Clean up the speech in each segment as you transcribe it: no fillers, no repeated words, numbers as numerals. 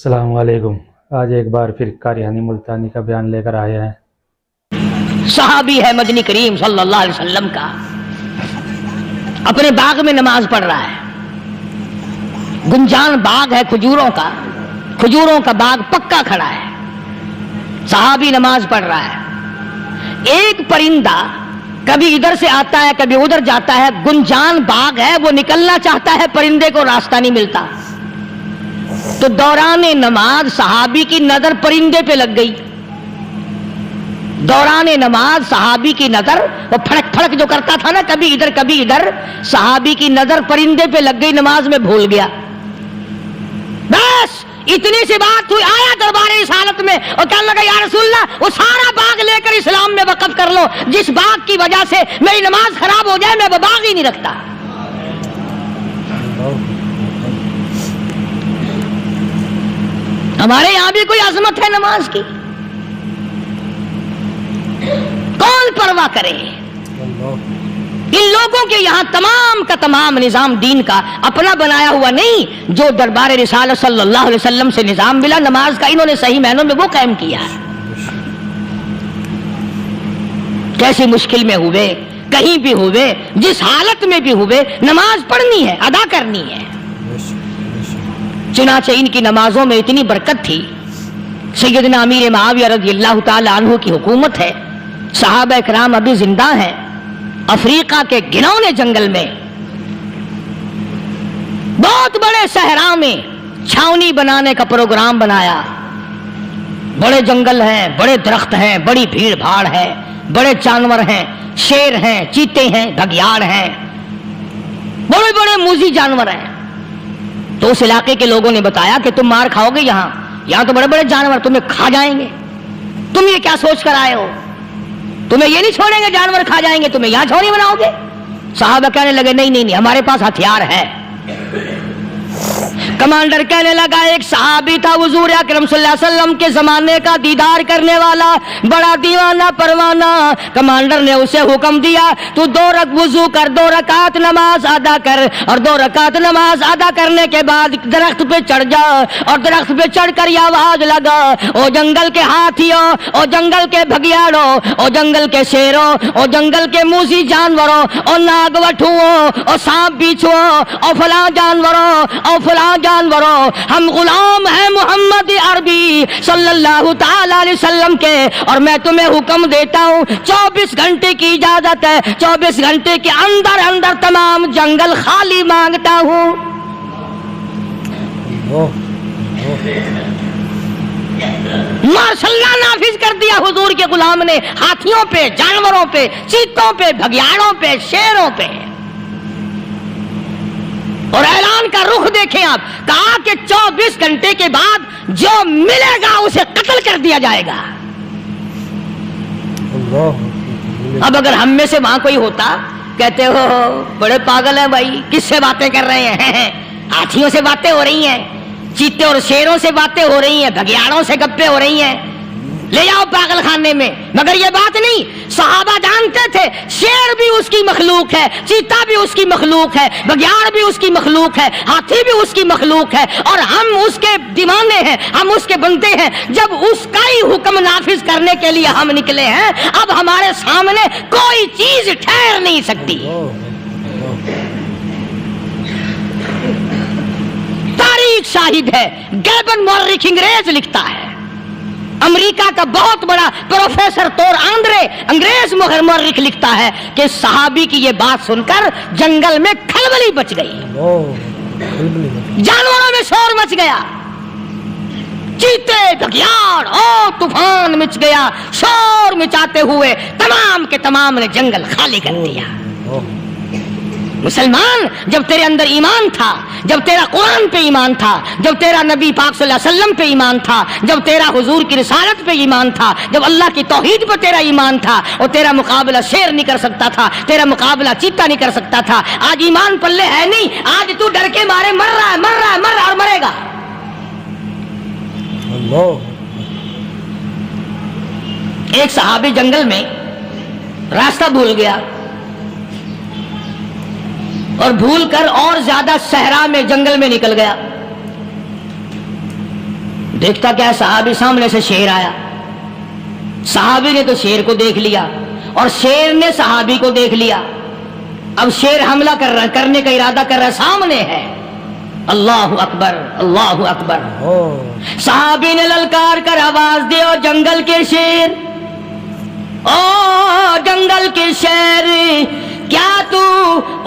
अस्सलाम वालेकुम। आज एक बार फिर कारियानी मुल्तानी का बयान लेकर आए हैं। सहाबी है मदनी करीम सल्लल्लाहु अलैहि वसल्लम का, अपने बाग में नमाज पढ़ रहा है। गुंजान बाग है खजूरों का बाग पक्का खड़ा है। सहाबी नमाज पढ़ रहा है। एक परिंदा कभी इधर से आता है कभी उधर जाता है। गुंजान बाग है, वो निकलना चाहता है, परिंदे को रास्ता नहीं मिलता। तो दौरान नमाज सहाबी की नजर परिंदे पे लग गई। दौरान नमाज सहाबी की नजर, वो फड़क फड़क जो करता था ना, कभी इधर, सहाबी की नजर परिंदे पे लग गई, नमाज में भूल गया। बस इतनी सी बात हुई, आया दरबारे रिसालत में और कहने लगा या रसूलल्लाह, वो सारा बाग लेकर इस्लाम में वक़्फ़ कर लो, जिस बाग की वजह से मेरी नमाज खराब हो जाए मैं वो बाग ही नहीं रखता। हमारे यहां भी कोई अजमत है नमाज की? कौन परवाह करे? इन लोगों के यहां तमाम का तमाम निजाम दीन का अपना बनाया हुआ नहीं, जो दरबार रिसालत सल्लल्लाहु अलैहि वसल्लम से निजाम मिला नमाज का, इन्होंने सही मायनों में वो कायम किया। कैसी मुश्किल में हुए, कहीं भी हुए, जिस हालत में भी हुए, नमाज पढ़नी है, अदा करनी है। चुनाचे इनकी नमाजों में इतनी बरकत थी। सैयदना अमीर मुआविया रज़ियल्लाहु ताला अन्हु की हुकूमत है। सहाबा इकराम अभी जिंदा हैं। अफ्रीका के घिनौने जंगल में, बहुत बड़े सहरा में छावनी बनाने का प्रोग्राम बनाया। बड़े जंगल हैं, बड़े दरख्त हैं, बड़ी भीड़ भाड़ है, बड़े जानवर हैं, शेर हैं, चीते हैं, घगियाड़ हैं, बड़े बड़े मूजी जानवर हैं। तो उस इलाके के लोगों ने बताया कि तुम मार खाओगे, यहाँ तो बड़े बड़े जानवर तुम्हें खा जाएंगे। तुम ये क्या सोच कर आए हो? तुम्हें ये नहीं छोड़ेंगे, जानवर खा जाएंगे, तुम्हें यहाँ छोड़ी बनाओगे? साहबा कहने लगे नहीं, हमारे पास हथियार है। कमांडर कहने लगा, एक सहाबी था हुजूर अकरम सल्लल्लाहु अलैहि वसल्लम के जमाने का दीदार करने वाला, बड़ा दीवाना परवाना। कमांडर ने उसे हुक्म दिया, तू 2 वुजू कर, 2 रकात नमाज अदा कर, और 2 रकात नमाज अदा करने के बाद दरख्त पे चढ़ जा, और दरख्त पे चढ़कर ये आवाज लगा, ओ जंगल के हाथियों, ओ जंगल के भगियाड़ों, ओ जंगल के शेरों, ओ जंगल के मूसी जानवरों, ओ नागवठुओं, ओ सांप बिच्छुओं, ओ फलां जानवरों, ओ फलां जानवरों, हम गुलाम हैं मोहम्मद अरबी सल्लल्लाहु ताला अलैहि वसल्लम के, और मैं तुम्हें हुक्म देता हूँ 24 घंटे की इजाजत है, 24 घंटे के अंदर अंदर तमाम जंगल खाली मांगता हूँ। मार्शल नाफिज कर दिया हुजूर के गुलाम ने, हाथियों पे, जानवरों पे, चीतों पे, भगियाड़ों पे, शेरों पे। और ऐलान का रुख देखें आप, कहा कि 24 घंटे के बाद जो मिलेगा उसे कत्ल कर दिया जाएगा। अब अगर हम में से वहां कोई होता, कहते हो बड़े पागल है भाई, किससे बातें कर रहे हैं? हाथियों से बातें हो रही हैं, चीते और शेरों से बातें हो रही हैं, भगियाड़ों से गप्पे हो रही हैं, ले जाओ पागल खाने में। मगर ये बात नहीं, सहाबा जानते थे शेर भी उसकी मखलूक है, चीता भी उसकी मखलूक है, बघियाड़ भी उसकी मखलूक है, हाथी भी उसकी मखलूक है, और हम उसके दीवाने हैं, हम उसके बंदे हैं। जब उसका ही हुक्म नाफिज करने के लिए हम निकले हैं, अब हमारे सामने कोई चीज ठहर नहीं सकती। तारीख शाहिद है, गैबन मौर्रिख अंग्रेज लिखता है, अमेरिका का बहुत बड़ा प्रोफेसर तौर आंद्रे अंग्रेज मौर्रिख लिखता है कि सहाबी की ये बात सुनकर जंगल में खलबली मच गई, जानवरों में शोर मच गया, चीते घगियाड़ ओ तूफान मच गया। शोर मचाते हुए तमाम के तमाम ने जंगल खाली कर दिया। मुसलमान, जब तेरे अंदर ईमान था, जब तेरा कुरान पे ईमान था, जब तेरा नबी पाक सल्लल्लाहु अलैहि वसल्लम पे ईमान था, जब तेरा हुजूर की रिसालत पे ईमान था, जब अल्लाह की तौहीद पे तेरा ईमान था, और तेरा मुकाबला शेर नहीं कर सकता था, तेरा मुकाबला चीता नहीं कर सकता था। आज ईमान पल्ले है नहीं, आज तू डर के मारे मर रहा है और मरेगा। एक सहाबी जंगल में रास्ता भूल गया, और भूल कर और ज्यादा सहरा में जंगल में निकल गया। देखता क्या है, सहाबी सामने से शेर आया। सहाबी ने तो शेर को देख लिया और शेर ने सहाबी को देख लिया। अब शेर हमला करने का इरादा कर रहा है, सामने है। अल्लाहु अकबर, अल्लाहु अकबर। सहाबी ने ललकार कर आवाज दी, ओ जंगल के शेर, ओ जंगल के शेर, क्या तू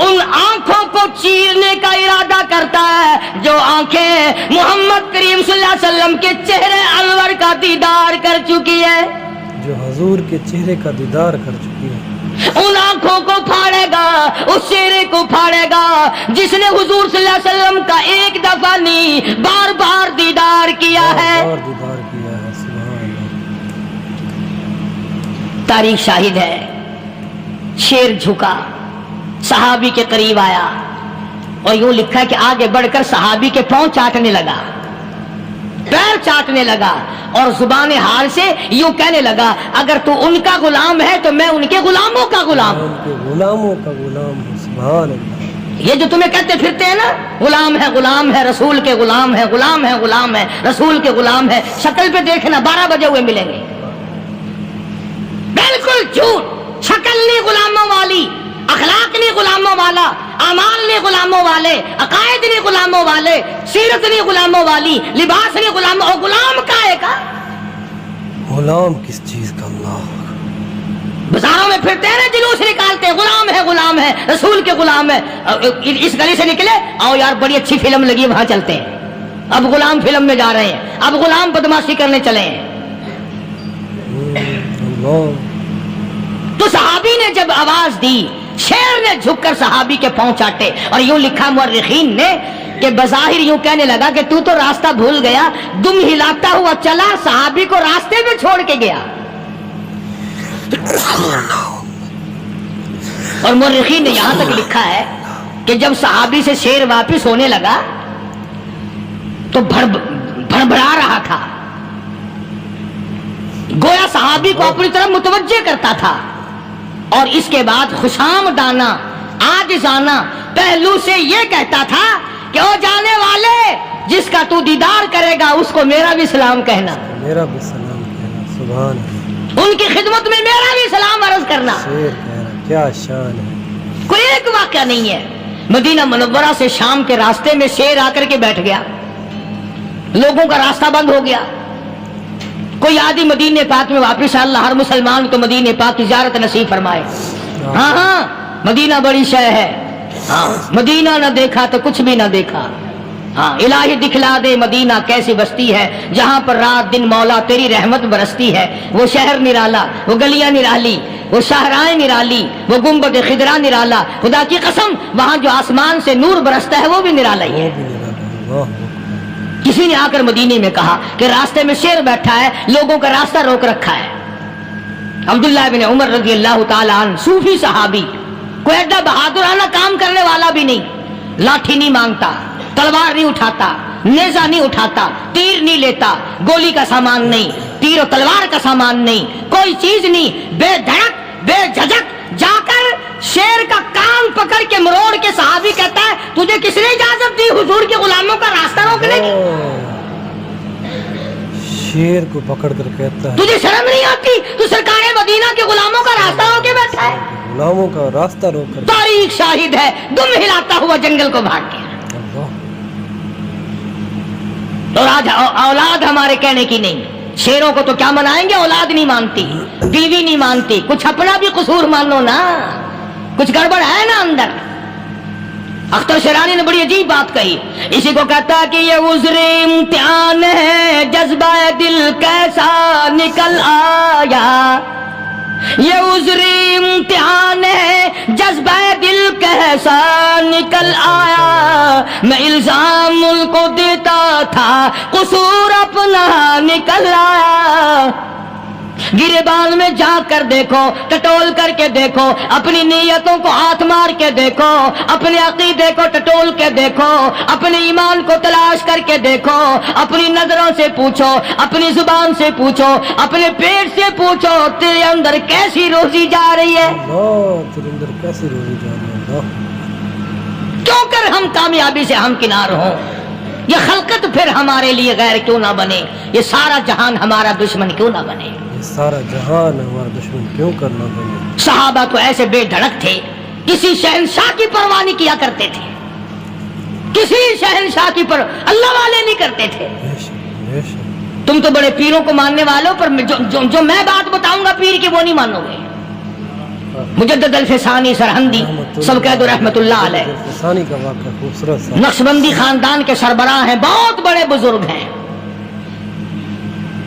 उन आंखों को चीरने का इरादा करता है जो आंखें मोहम्मद करीम सल्लल्लाहु अलैहि वसल्लम के चेहरे अनवर का दीदार कर चुकी है, जो हजूर के चेहरे का दीदार कर चुकी है। उन आंखों को फाड़ेगा, उस चेहरे को फाड़ेगा जिसने हुजूर सल्लल्लाहु अलैहि वसल्लम का एक दफा नहीं बार बार दीदार किया है। बार दीदार किया है, सुभान अल्लाह। तारीख शाहिद है। शेर झुका, सहाबी के करीब आया और यूं लिखा है कि आगे बढ़कर सहाबी के पांव चाटने लगा, पैर चाटने लगा और जुबान हाल से यूं कहने लगा, अगर तू उनका गुलाम है तो मैं उनके गुलामों का गुलाम हूं। उनके गुलामों का गुलाम हूं, सुभान अल्लाह। ये जो तुम्हें कहते फिरते हैं ना, गुलाम है, रसूल के गुलाम है, गुलाम है, रसूल के गुलाम है, शक्ल पे देखना 12 बजे हुए मिलेंगे। बिल्कुल झूठ। शक्ल नहीं गुलामों वाली, अखलाक नहीं गुलामों वाला, अमाल नहीं गुलामों वाले, अकायद नहीं गुलामों वाले, सीरत नहीं गुलामों वाली, लिबास नहीं गुलामों। और गुलाम काहे का? गुलाम किस चीज का? अल्लाह। बाजारों में फिरते हैं ना, जुलूस निकालते हैं, गुलाम है, रसूल के गुलाम है। इस गली से निकले, आओ यार बड़ी अच्छी फिल्म लगी, वहां चलते हैं। अब गुलाम फिल्म में जा रहे हैं, अब गुलाम बदमाशी करने चले हैं। अल्लाह। तो सहाबी ने जब आवाज दी, शेर ने झुककर सहाबी के पांव चाटे और यूं लिखा मुअर्रिखीन ने कि बज़ाहिर यूं कहने लगा कि तू तो रास्ता भूल गया, दुम हिलाता हुआ चला, सहाबी को रास्ते में छोड़ के गया। और मुअर्रिखीन ने यहां तक लिखा है कि जब सहाबी से शेर वापिस होने लगा तो भड़बड़ा रहा था, गोया सहाबी को अपनी तरफ मुतवज्जे करता था। और इसके बाद खुशामदाना आजिज़ाना पहलू से यह कहता था कि ओ जाने वाले, जिसका तू दीदार करेगा उसको मेरा भी सलाम कहना, मेरा भी सलाम कहना, सुभान अल्लाह। उनकी खिदमत में मेरा भी सलाम अर्ज करना। शेर कह रहा, क्या शान है। कोई एक वाकया नहीं है। मदीना मुनव्वरा से शाम के रास्ते में शेर आकर के बैठ गया, लोगों का रास्ता बंद हो गया। कोई आदि मदीने पाक में वापिस अल्लाह हर मुसलमान को मदीने पाक की ज़ियारत नसीब फरमाए। हाँ, मदीना बड़ी शय है। हाँ, मदीना न देखा तो कुछ भी न देखा। हाँ, इलाही दिखला दे मदीना कैसी बस्ती है, जहां पर रात दिन मौला तेरी रहमत बरसती है। वो शहर निराला, वो गलियां निराली, वो शाहराएं निराली, वो गुंबद खिदरा निराला। खुदा की कसम, वहां जो आसमान से नूर बरसता है वो भी निराला ही है। किसी ने आकर मदीने में कहा कि रास्ते में शेर बैठा है, लोगों का रास्ता रोक रखा है। अब्दुल्लाह इब्न उमर रज़ी अल्लाह ताला अन्हु, सूफी सहाबी, कोई ऐसा बहादुराना काम करने वाला भी नहीं, लाठी नहीं मांगता, तलवार नहीं उठाता, नेजा नहीं उठाता, तीर नहीं लेता, गोली का सामान नहीं, तीर और तलवार का सामान नहीं, कोई चीज नहीं, बेधड़क बेझिझक जाकर शेर का कान पकड़ के मरोड़ के सहाबी कहता है, तुझे किसने इजाजत दी हुजूर के गुलामों का रास्ता रोकने की? शेर को पकड़ कर कहता है, तुझे शर्म नहीं आती? तू सरकारे मदीना के गुलामों का रास्ता रोके बैठा है। गुलामों का रास्ता रोक कर। तारीख शाहिद है, दुम हिलाता हुआ जंगल को भाग गया। तो आज औलाद हमारे कहने की नहीं, शेरों को तो क्या मनाएंगे, औलाद नहीं मानती, बीवी नहीं मानती, कुछ अपना भी कसूर मानो ना, कुछ गड़बड़ है ना अंदर। अख्तर शेरानी ने बड़ी अजीब बात कही, इसी को कहता कि ये उज़्र इम्तिहान है, जज्बा दिल कैसा निकल आया। ये उज़्र इम्तिहान है, जज्बा दिल कैसा निकल आया। मैं इल्जाम उनको देता था, कसूर अपना निकल आया। गिरबान में जाकर देखो, टटोल करके देखो, अपनी नीयतों को हाथ मार के देखो, अपने अकीदे को टटोल के देखो, अपने ईमान को तलाश करके देखो, अपनी नजरों से पूछो, अपनी जुबान से पूछो, अपने पेट से पूछो, तेरे अंदर कैसी रोजी जा रही है? तेरे अंदर कैसी रोजी जा रही है? क्यों कर हम कामयाबी से हम किनार हों? یہ خلقت پھر ہمارے لیے غیر کیوں نہ بنے, یہ سارا جہان ہمارا دشمن کیوں نہ بنے, یہ سارا جہان ہمارا دشمن کیوں کرنا بنے. صحابہ تو ایسے بے دھڑک تھے, کسی شہنشاہ کی پرواہ نہیں کیا کرتے تھے, کسی شہنشاہ کی پرواہ اللہ والے نہیں کرتے تھے. بے شک, بے شک. تم تو بڑے پیروں کو ماننے والوں, پر جو میں بات بتاؤں گا پیر کی وہ نہیں مانو گے. مجدد الفسانی سرہندی سب کہہ دو رحمت اللہ علیہ, الفسانی کا واقعہ خوبصورت سا. نقشبندی خاندان کے سربراہ ہیں, بہت بڑے بزرگ ہیں,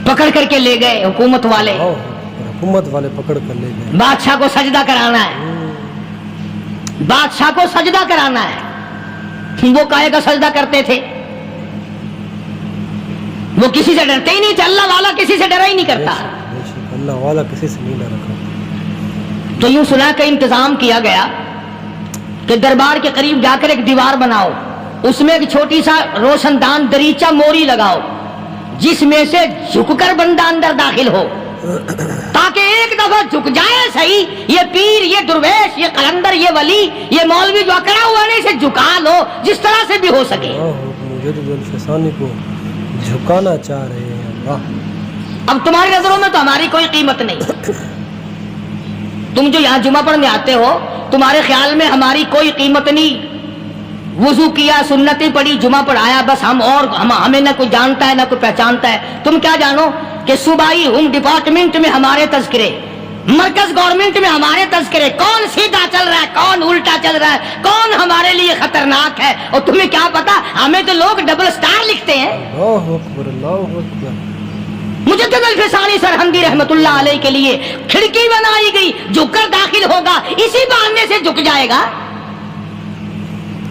پکڑ کر کے لے گئے حکومت والے, حکومت والے پکڑ کر لے گئے. بادشاہ کو سجدہ کرانا ہے, بادشاہ کو سجدہ کرانا ہے. وہ کاہے کا سجدہ کرتے تھے, وہ کسی سے ڈرتے ہی نہیں تھے, اللہ والا کسی سے ڈرا ہی نہیں کرتا. بے شک, اللہ والا کسی سے نہیں ڈرا کرتا. تو یوں سنا کا انتظام کیا گیا کہ دربار کے قریب جا کر ایک دیوار بناؤ, اس میں ایک چھوٹی سا روشن دان دریچہ موری لگاؤ, جس میں سے جھک کر بندہ اندر داخل ہو, تاکہ ایک دفعہ جھک جائے صحیح, یہ پیر, یہ درویش, یہ قلندر, یہ ولی, یہ مولوی جو اکڑا ہوا نہیں, اسے جھکا لو جس طرح سے بھی ہو سکے. مجدد الفسانی کو جھکانا چاہ رہے ہیں اللہ. اب تمہاری نظروں میں تو ہماری کوئی قیمت نہیں, تم جو یہاں جمعہ پڑھنے آتے ہو تمہارے خیال میں ہماری کوئی قیمت نہیں. وضو کیا, سنتیں پڑھی, جمعہ پڑھایا, بس ہمیں نہ کوئی جانتا ہے نہ کوئی پہچانتا ہے. تم کیا جانو کہ صوبائی ہوم ڈپارٹمنٹ میں ہمارے تذکرے, مرکز گورنمنٹ میں ہمارے تذکرے, کون سیدھا چل رہا ہے, کون الٹا چل رہا ہے, کون ہمارے لیے خطرناک ہے, اور تمہیں کیا پتا, ہمیں تو لوگ ڈبل سٹار لکھتے ہیں. اللہ اکبر, اللہ اکبر. مجدد الفسانی سرہندی رحمت اللہ علیہ کے لیے کھڑکی بنائی گئی, جھک کر داخل ہوگا, اسی بہانے سے جھک جائے گا.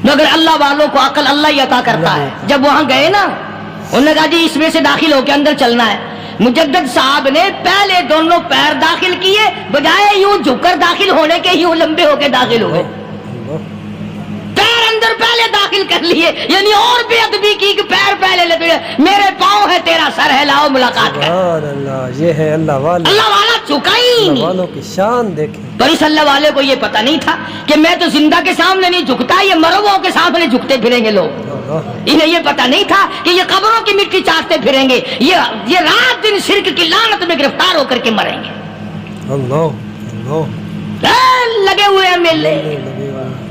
مگر اللہ والوں کو عقل اللہ ہی عطا کرتا ہے. جب وہاں گئے نا, انہوں نے کہا جی اس میں سے داخل ہو کے اندر چلنا ہے. مجدد صاحب نے پہلے دونوں پیر داخل کیے, بجائے یوں جھک کر داخل ہونے کے یوں لمبے ہو کے داخل ہوئے. پیر اندر پہلے داخل کر لیے, یعنی اور بے ادبی کی کہ پیر پہلے لگے, میرے پاؤں ہے تیرا سر ہے, لاؤ ملاقات کر. سبحان اللہ, یہ ہے اللہ والا. اللہ والا جھکا ہی اللہ نہیں. والوں کی شان دیکھیں. پر اس اللہ والے کو یہ پتہ نہیں تھا کہ میں تو زندہ کے سامنے نہیں جھکتا, یہ مرووں کے سامنے جھکتے پھریں گے لوگ. انہیں یہ پتہ نہیں تھا کہ یہ قبروں کی مٹی چاٹتے پھریں گے, یہ رات دن شرک کی لعنت میں گرفتار ہو کر کے مریں گے. اللہ اللہ, لگے ہوئے ہیں میلے,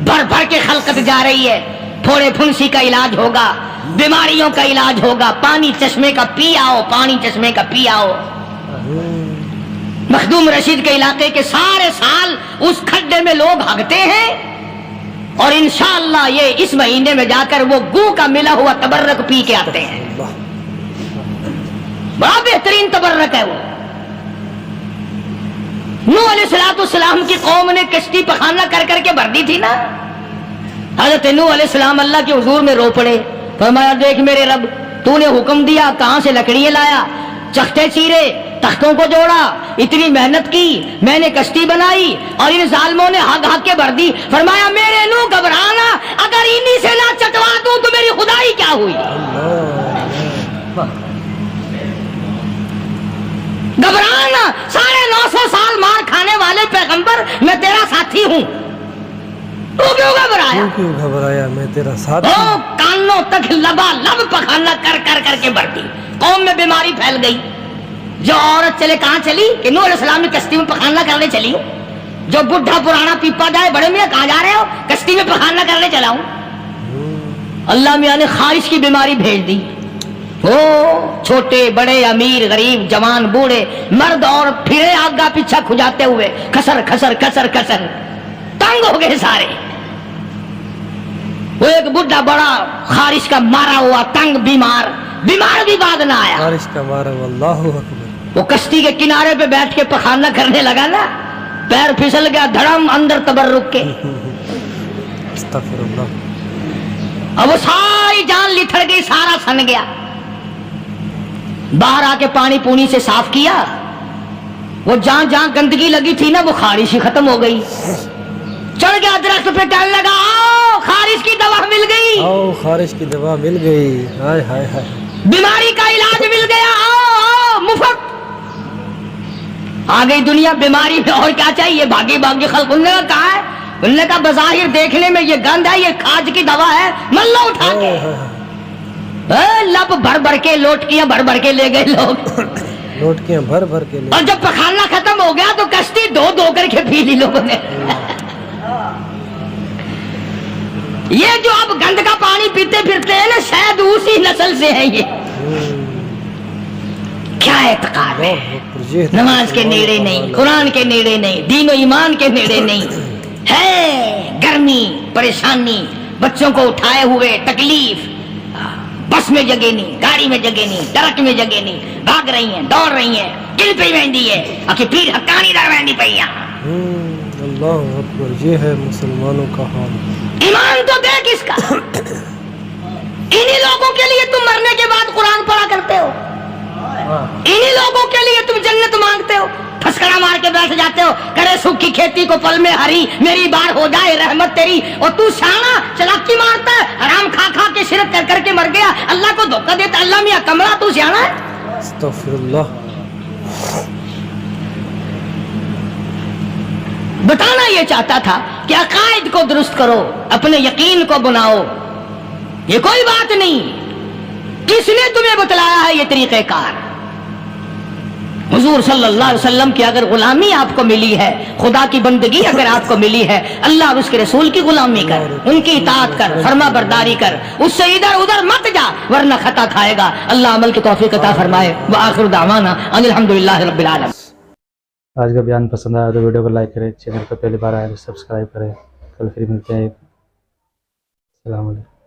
بھر بھر کے خلقت جا رہی ہے. پھوڑے پھنسی کا علاج ہوگا, بیماریوں کا علاج ہوگا, پانی چشمے کا پی آؤ, پانی چشمے کا پی آؤ. مخدوم رشید کے علاقے کے سارے سال اس کھڈے میں لوگ بھاگتے ہیں, اور انشاءاللہ یہ اس مہینے میں جا کر وہ گو کا ملا ہوا تبرک پی کے آتے ہیں. بڑا بہترین تبرک ہے وہ. نوح علیہ السلام کی قوم نے کشتی پخانہ کر کر کے بھر دی تھی نا. حضرت نوح علیہ السلام اللہ کے حضور میں رو پڑے, فرمایا دیکھ میرے رب, تو نے حکم دیا, کہاں سے لکڑیاں لایا, چختے چیرے, تختوں کو جوڑا, اتنی محنت کی, میں نے کشتی بنائی, اور ان ظالموں نے ہگ ہگ کے بھر دی. فرمایا میرے نوح گھبرانا, اگر انہی سے نہ چٹوا دوں تو میری خدائی کیا ہوئی. گھبرانا, 950 سال مار کھانے والے پیغمبر, میں تیرا ساتھی ہوں, تو کیوں گھبرایا؟ کیوں گھبرایا, میں تیرا ساتھی. کانوں تک لبا لب پخانا کر کر کر کے بڑھتی. قوم میں بیماری پھیل گئی. جو عورت چلے کہاں چلی, کہ نوح علیہ السلام نے کشتی میں پخانا کرنے چلی ہوں. جو بڈھا پرانا پیپا جائے, بڑے میاں کہاں جا رہے ہو, کشتی میں پخانا کرنے چلا ہوں. اللہ میاں نے خارش کی بیماری بھیج دی. چھوٹے بڑے, امیر غریب, جوان بوڑھے, مرد اور پھرے آگا پیچھا کھجاتے ہوئے کسر کسر کسر کسر تنگ ہو گئے سارے. وہ ایک بڈھا بڑا خارش کا مارا ہوا تنگ بیمار بھی بعد نہ آیا. خارش کا مارا, اللہ اکبر. وہ کشتی کے کنارے پہ بیٹھ کے پخانہ کرنے لگا نا, پیر پھسل گیا, دھڑم اندر تبرک کے. استغفر اللہ. اب وہ ساری جان لتھڑ گئی, سارا سن گیا. باہر آ کے پانی پونی سے صاف کیا, وہ جہاں جہاں گندگی لگی تھی نا وہ خارش ہی ختم ہو گئی. چڑھ گیا درخت پہ, کہنے لگا آؤ خارش کی دوا مل گئی, آؤ خارش کی دوا مل گئی. ہائے ہائے ہائے, بیماری کا علاج مل گیا, آؤ مفت. آ گئی دنیا بیماری میں, اور کیا چاہیے, بھاگی بھاگی خلق. انہوں نے کہا ہے, انہوں نے کہا بظاہر دیکھنے میں یہ گند ہے, یہ کھاج کی دوا ہے, مل لو اٹھا کے. लब भर भर के लोटकियां भर भर के ले गए लोग लोटकियां भर भर के ले और जब पखाना खत्म हो गया तो कश्ती धो धो करके पी ली लोगों ने ये जो अब गंद का पानी पीते फिरते हैं ना शायद उसी नस्ल से है ये क्या एतकाद है नमाज के नेड़े नहीं कुरान के नेड़े नहीं दीन और ईमान के नेड़े नहीं है गर्मी परेशानी बच्चों को उठाए हुए तकलीफ बस में जगह नहीं गाड़ी में जगह नहीं ट्रक में जगह नहीं भाग रही हैं दौड़ रही हैं किल पे वेंदी है आखिर पीर हक्कानी दर वेंदी पई अल्लाह अकबर, ये है मुसलमानों का हाल। ईमान तो देख इसका इन्हीं लोगों के लिए तुम मरने के बाद कुरान पढ़ा करते हो इन्हीं लोगों के लिए तुम जन्नत मांगते हो फसकड़ा मार के बैठ जाते हो करे सूखी खेती को पल में हरी मेरी बार हो जाए रहमत तेरी और तू शाना चलाकी मारता है हराम खा खा के शिरक कर करके मर गया अल्लाह को धोखा देता अल्लाह मियां कमला तू शाना है अस्तगफिरुल्लाह। बताना ये चाहता था कि अकायद को दुरुस्त करो अपने यकीन को बनाओ ये कोई बात नहीं किसने तुम्हें बतलाया है ये तरीक़ेकार हुजूर सल्लल्लाहु अलैहि वसल्लम की अगर गुलामी आपको मिली है खुदा की बंदगी अगर आपको मिली है अल्लाह और उसके रसूल की गुलामी कर उनकी इताअत कर फरमा बरदारी कर उससे इधर उधर मत जा वरना खता खाएगा अल्लाह अमल की तौफीक अता फरमाए व आखिर दावाना अनिल हम्दुलिल्लाहि रब्बिल आलमीन। आज का बयान पसंद आया तो वीडियो को लाइक करें, चैनल पर पहली बार आए तो सब्सक्राइब करें। कल फिर मिलते हैं। अस्सलाम वालेकुम।